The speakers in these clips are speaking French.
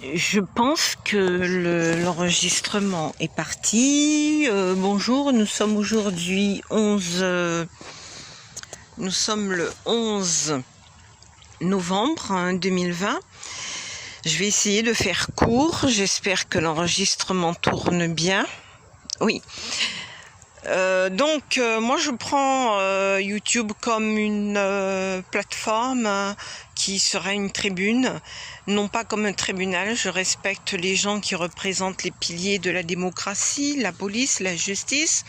Je pense que l'enregistrement est parti. Bonjour, nous sommes aujourd'hui nous sommes le 11 novembre 2020. Je vais essayer de faire court. J'espère que l'enregistrement tourne bien. Oui. Moi je prends YouTube comme une plateforme qui sera une tribune, non pas comme un tribunal. Je respecte les gens qui représentent les piliers de la démocratie, la police, la justice.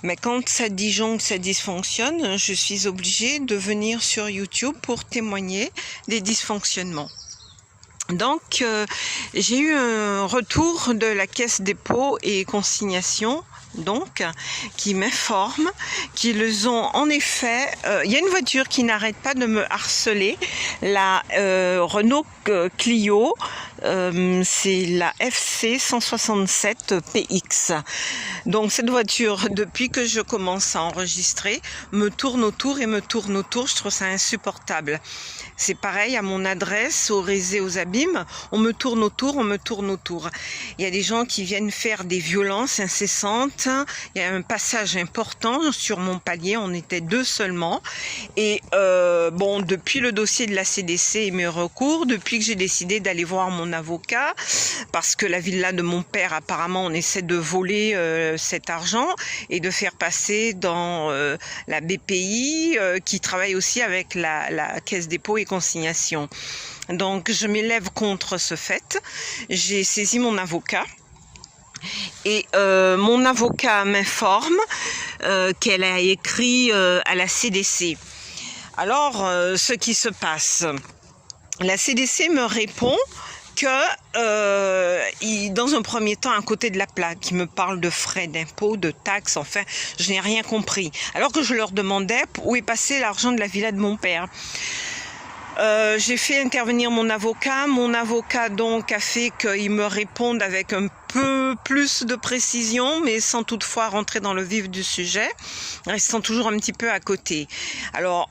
Mais quand ça disjoncte, ça dysfonctionne, je suis obligée de venir sur YouTube pour témoigner des dysfonctionnements. Donc, j'ai eu un retour de la Caisse dépôt et consignation, qui m'informe qu'ils ont en effet... il y a une voiture qui n'arrête pas de me harceler, la Renault Clio, c'est la FC 167 PX. Donc cette voiture, depuis que je commence à enregistrer, me tourne autour et me tourne autour. Je trouve ça insupportable. C'est pareil à mon adresse, au Rézé, aux Abîmes. On me tourne autour, on me tourne autour. Il y a des gens qui viennent faire des violences incessantes. Il y a un passage important sur mon palier. On était 2 seulement. Et depuis le dossier de la CDC et mes recours, depuis que j'ai décidé d'aller voir mon avocat, parce que la villa de mon père, apparemment, on essaie de voler cet argent et de faire passer dans la BPI, qui travaille aussi avec la Caisse dépôt et consignation. Donc je m'élève contre ce fait. J'ai saisi mon avocat et mon avocat m'informe qu'elle a écrit à la CDC. Alors ce qui se passe, la CDC me répond que dans un premier temps, à côté de la plaque, ils me parlent de frais d'impôt, de taxes, enfin, je n'ai rien compris. Alors que je leur demandais où est passé l'argent de la villa de mon père. J'ai fait intervenir mon avocat. Mon avocat donc a fait qu'il me réponde avec un peu plus de précision, mais sans toutefois rentrer dans le vif du sujet, restant toujours un petit peu à côté. Alors,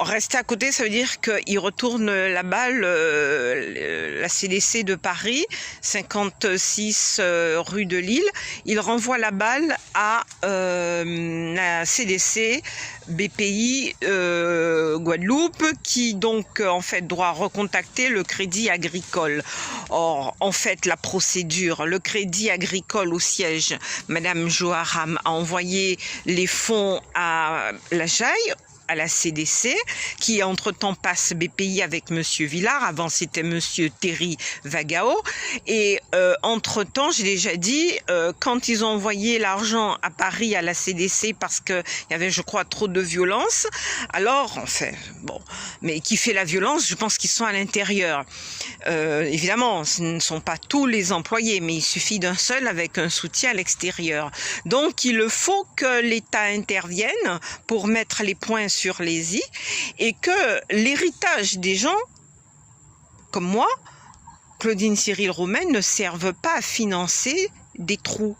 rester à côté, ça veut dire qu'il retourne la balle, la CDC de Paris, 56 rue de Lille. Il renvoie la balle à la CDC BPI Guadeloupe, qui donc en fait doit recontacter le Crédit Agricole. Or, en fait, la procédure, le Crédit Agricole au siège, Madame Joharam a envoyé les fonds à la Jaille, à la CDC, qui entre-temps passe BPI avec Monsieur Villard. Avant, c'était Monsieur Terry Vagao. Et entre-temps, j'ai déjà dit, quand ils ont envoyé l'argent à Paris à la CDC parce qu'il y avait, je crois, trop de violence, alors, enfin, bon, mais qui fait la violence, je pense qu'ils sont à l'intérieur. Évidemment, ce ne sont pas tous les employés, mais il suffit d'un seul avec un soutien à l'extérieur. Donc, il faut que l'État intervienne pour mettre les points sur les i et que l'héritage des gens comme moi, Claudine Cyril Romain, ne serve pas à financer des trous.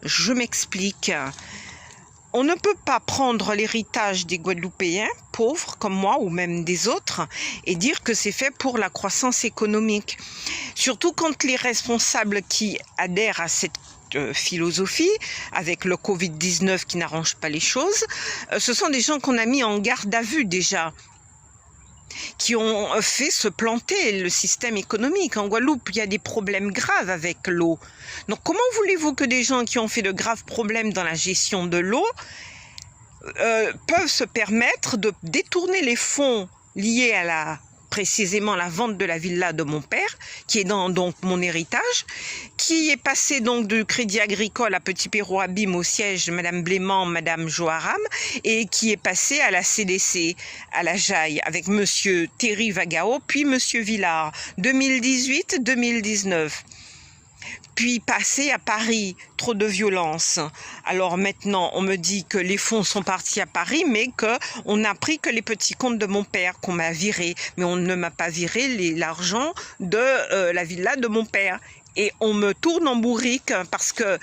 Je m'explique. On ne peut pas prendre l'héritage des Guadeloupéens, pauvres comme moi ou même des autres, et dire que c'est fait pour la croissance économique. Surtout quand les responsables qui adhèrent à cette philosophie, avec le Covid-19 qui n'arrange pas les choses, ce sont des gens qu'on a mis en garde à vue déjà, qui ont fait se planter le système économique. En Guadeloupe, il y a des problèmes graves avec l'eau. Donc comment voulez-vous que des gens qui ont fait de graves problèmes dans la gestion de l'eau peuvent se permettre de détourner les fonds liés à précisément la vente de la villa de mon père, qui est dans donc mon héritage, qui est passé donc du Crédit Agricole à Petit Pérou Abîme au siège de Madame Blément, Madame Joharam, et qui est passé à la CDC, à la Jaille, avec Monsieur Terry Vagao, puis Monsieur Villard, 2018-2019. Puis passé à Paris, trop de violence. Alors maintenant, on me dit que les fonds sont partis à Paris, mais qu'on a pris que les petits comptes de mon père, qu'on m'a viré. Mais on ne m'a pas viré l'argent de la villa de mon père. Et on me tourne en bourrique parce que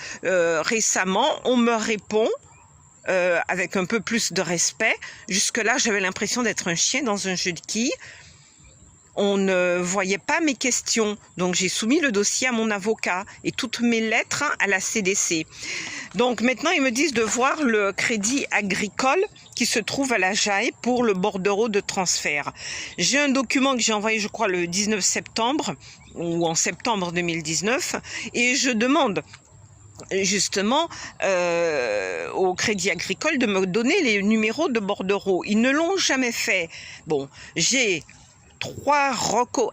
récemment, on me répond avec un peu plus de respect. Jusque-là, j'avais l'impression d'être un chien dans un jeu de quilles. on ne voyait pas mes questions. Donc, j'ai soumis le dossier à mon avocat et toutes mes lettres à la CDC. Donc, maintenant, ils me disent de voir le crédit agricole qui se trouve à la JAI pour le bordereau de transfert. J'ai un document que j'ai envoyé, je crois, le 19 septembre ou en septembre 2019 et je demande justement au Crédit Agricole de me donner les numéros de bordereau. Ils ne l'ont jamais fait. Bon, j'ai 3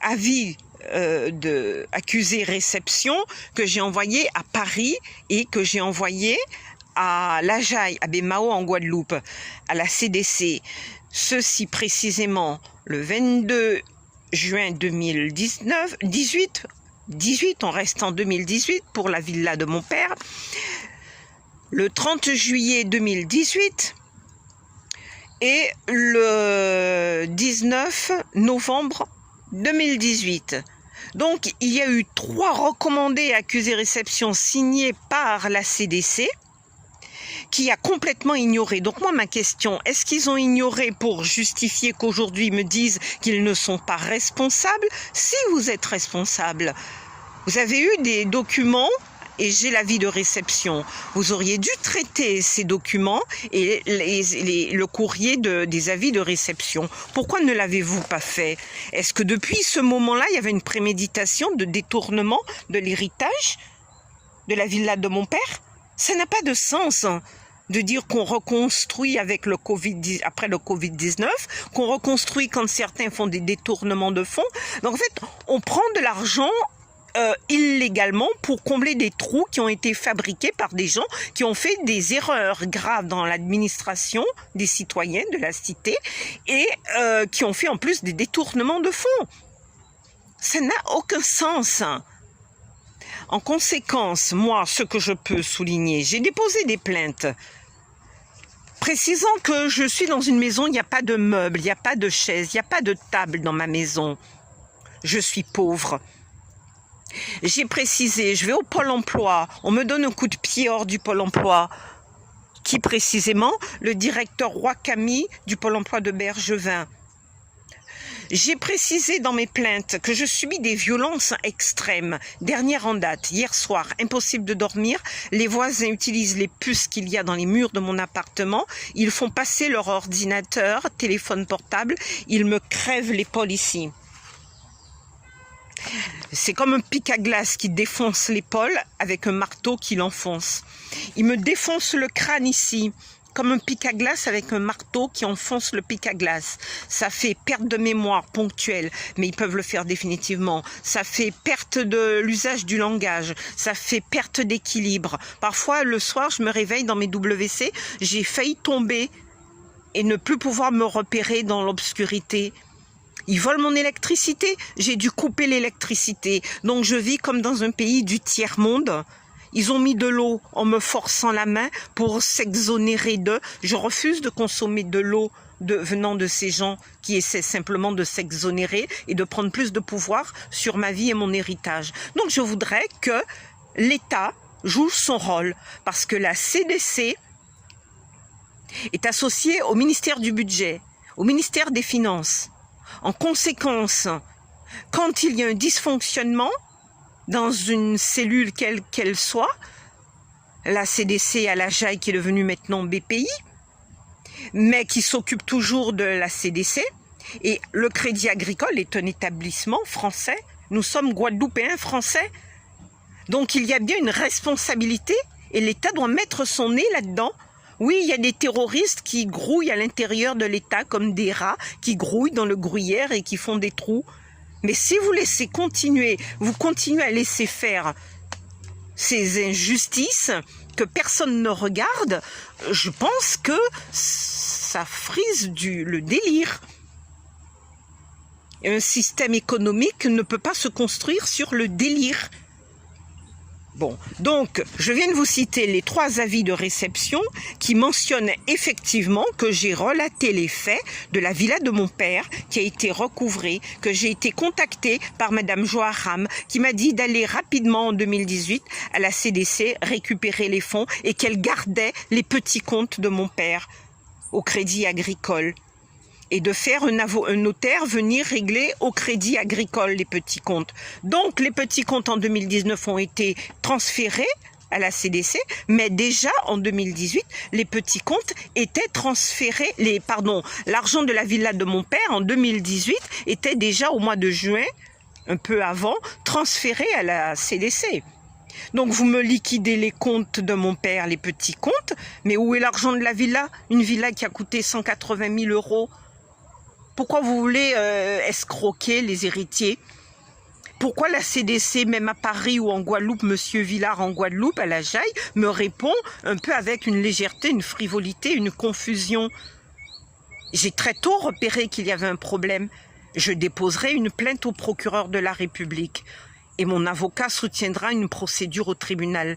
avis de accusé réception que j'ai envoyé à Paris et que j'ai envoyé à la JAI, à Bémao en Guadeloupe, à la CDC. Ceci précisément le 22 juin 2018, on reste en 2018 pour la villa de mon père, le 30 juillet 2018 et le 19 novembre 2018. Donc, il y a eu 3 recommandés accusés réception signés par la CDC qui a complètement ignoré. Donc moi, ma question, est-ce qu'ils ont ignoré pour justifier qu'aujourd'hui ils me disent qu'ils ne sont pas responsables? Si vous êtes responsable, vous avez eu des documents et j'ai l'avis de réception. Vous auriez dû traiter ces documents et le courrier des avis de réception. Pourquoi ne l'avez-vous pas fait? Est-ce que depuis ce moment-là, il y avait une préméditation de détournement de l'héritage de la villa de mon père? Ça n'a pas de sens de dire qu'on reconstruit avec le après le Covid-19, qu'on reconstruit quand certains font des détournements de fonds. Donc en fait, on prend de l'argent illégalement pour combler des trous qui ont été fabriqués par des gens qui ont fait des erreurs graves dans l'administration des citoyens de la cité et qui ont fait en plus des détournements de fonds. Ça n'a aucun sens. En conséquence, moi, ce que je peux souligner, j'ai déposé des plaintes précisant que je suis dans une maison, il n'y a pas de meubles, il n'y a pas de chaises, il n'y a pas de table dans ma maison. Je suis pauvre. J'ai précisé, je vais au Pôle emploi, on me donne un coup de pied hors du Pôle emploi. Qui précisément? Le directeur Roi Camille du Pôle emploi de Bergevin. J'ai précisé dans mes plaintes que je subis des violences extrêmes. Dernière en date, hier soir, impossible de dormir. Les voisins utilisent les puces qu'il y a dans les murs de mon appartement. Ils font passer leur ordinateur, téléphone portable. Ils me crèvent l'épaule ici. C'est comme un pic à glace qui défonce l'épaule avec un marteau qui l'enfonce. Ils me défoncent le crâne ici, comme un pic à glace avec un marteau qui enfonce le pic à glace. Ça fait perte de mémoire ponctuelle, mais ils peuvent le faire définitivement. Ça fait perte de l'usage du langage. Ça fait perte d'équilibre. Parfois, le soir, je me réveille dans mes WC, j'ai failli tomber et ne plus pouvoir me repérer dans l'obscurité. Ils volent mon électricité, j'ai dû couper l'électricité. Donc je vis comme dans un pays du tiers-monde. Ils ont mis de l'eau en me forçant la main pour s'exonérer d'eux. Je refuse de consommer de l'eau venant de ces gens qui essaient simplement de s'exonérer et de prendre plus de pouvoir sur ma vie et mon héritage. Donc je voudrais que l'État joue son rôle parce que la CDC est associée au ministère du Budget, au ministère des Finances. En conséquence, quand il y a un dysfonctionnement dans une cellule quelle qu'elle soit, la CDC à la JAI qui est devenue maintenant BPI, mais qui s'occupe toujours de la CDC, et le Crédit Agricole est un établissement français, nous sommes Guadeloupéens français, donc il y a bien une responsabilité et l'État doit mettre son nez là-dedans. Oui, il y a des terroristes qui grouillent à l'intérieur de l'État comme des rats qui grouillent dans le gruyère et qui font des trous. Mais si vous laissez continuer, vous continuez à laisser faire ces injustices que personne ne regarde, je pense que ça frise le délire. Un système économique ne peut pas se construire sur le délire. Bon, donc, je viens de vous citer les 3 avis de réception qui mentionnent effectivement que j'ai relaté les faits de la villa de mon père qui a été recouvrée, que j'ai été contactée par Madame Joharam qui m'a dit d'aller rapidement en 2018 à la CDC récupérer les fonds et qu'elle gardait les petits comptes de mon père au Crédit Agricole. et de faire un notaire venir régler au Crédit Agricole les petits comptes. Donc les petits comptes en 2019 ont été transférés à la CDC, mais déjà en 2018, les petits comptes étaient transférés, l'argent de la villa de mon père en 2018 était déjà au mois de juin, un peu avant, transféré à la CDC. Donc vous me liquidez les comptes de mon père, les petits comptes, mais où est l'argent de la villa? Une villa qui a coûté 180 000 €. Pourquoi vous voulez escroquer les héritiers? Pourquoi la CDC, même à Paris ou en Guadeloupe, Monsieur Villard en Guadeloupe, à la Jaille, me répond un peu avec une légèreté, une frivolité, une confusion? J'ai très tôt repéré qu'il y avait un problème. Je déposerai une plainte au procureur de la République et mon avocat soutiendra une procédure au tribunal.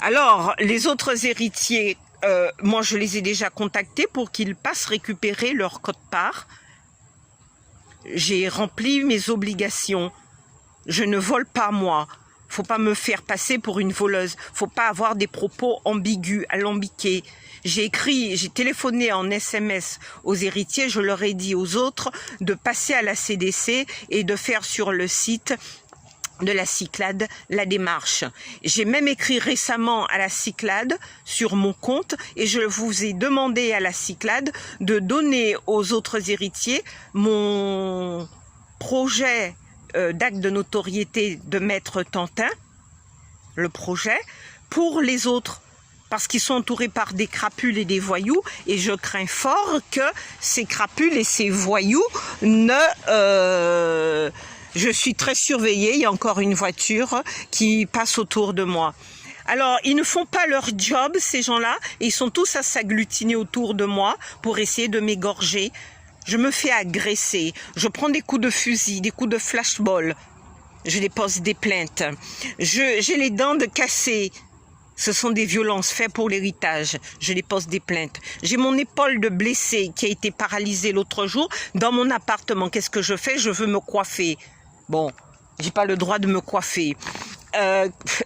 Alors, les autres héritiers, moi je les ai déjà contactés pour qu'ils passent récupérer leur quote-part. J'ai rempli mes obligations. Je ne vole pas, moi. Faut pas me faire passer pour une voleuse. Faut pas avoir des propos ambigus, alambiqués. J'ai téléphoné en SMS aux héritiers. Je leur ai dit aux autres de passer à la CDC et de faire sur le site de la Cyclade la démarche. J'ai même écrit récemment à la Cyclade sur mon compte et je vous ai demandé à la Cyclade de donner aux autres héritiers mon projet d'acte de notoriété de Maître Tantin, le projet, pour les autres. Parce qu'ils sont entourés par des crapules et des voyous, et je crains fort que ces crapules et ces voyous ne... Je suis très surveillée, il y a encore une voiture qui passe autour de moi. Alors, ils ne font pas leur job, ces gens-là, et ils sont tous à s'agglutiner autour de moi pour essayer de m'égorger. Je me fais agresser, je prends des coups de fusil, des coups de flashball, je dépose des plaintes, j'ai les dents de cassées. Ce sont des violences faites pour l'héritage. Je dépose des plaintes. J'ai mon épaule de blessé qui a été paralysée l'autre jour dans mon appartement. Qu'est-ce que je fais? Je veux me coiffer. Bon, j'ai pas le droit de me coiffer.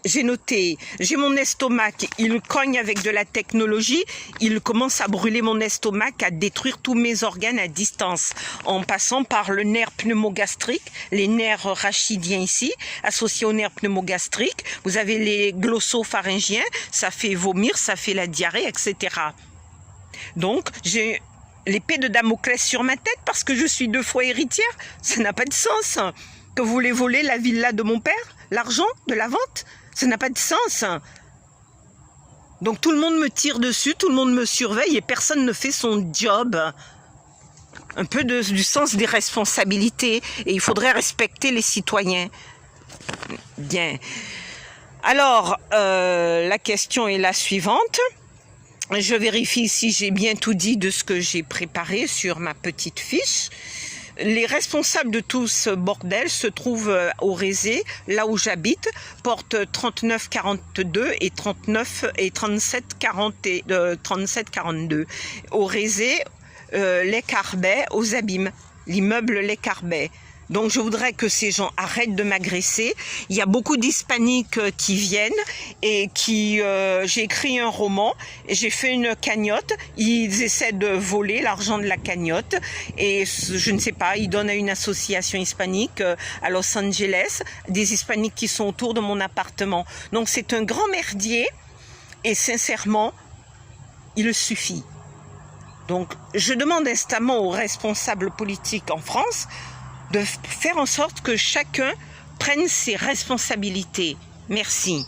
J'ai noté, j'ai mon estomac, il cogne avec de la technologie, il commence à brûler mon estomac, à détruire tous mes organes à distance, en passant par le nerf pneumogastrique, les nerfs rachidiens ici, associés au nerf pneumogastrique, vous avez les glossopharyngiens, ça fait vomir, ça fait la diarrhée, etc. Donc, j'ai l'épée de Damoclès sur ma tête parce que je suis 2 fois héritière, ça n'a pas de sens. Que vous voulez voler la villa de mon père? L'argent de la vente? Ça n'a pas de sens. Donc tout le monde me tire dessus, tout le monde me surveille et personne ne fait son job. Un peu du sens des responsabilités. Et il faudrait respecter les citoyens. Bien. Alors, la question est la suivante. Je vérifie si j'ai bien tout dit de ce que j'ai préparé sur ma petite fiche. Les responsables de tout ce bordel se trouvent au Rézé, là où j'habite, porte 3942 et 3742. Au Rézé, les Carbets, aux Abîmes, l'immeuble Les Carbets. Donc je voudrais que ces gens arrêtent de m'agresser. Il y a beaucoup d'hispaniques qui viennent et qui... j'ai écrit un roman, j'ai fait une cagnotte. Ils essaient de voler l'argent de la cagnotte et je ne sais pas, ils donnent à une association hispanique à Los Angeles, des hispaniques qui sont autour de mon appartement. Donc c'est un grand merdier et sincèrement, il suffit. Donc je demande instamment aux responsables politiques en France de faire en sorte que chacun prenne ses responsabilités. Merci.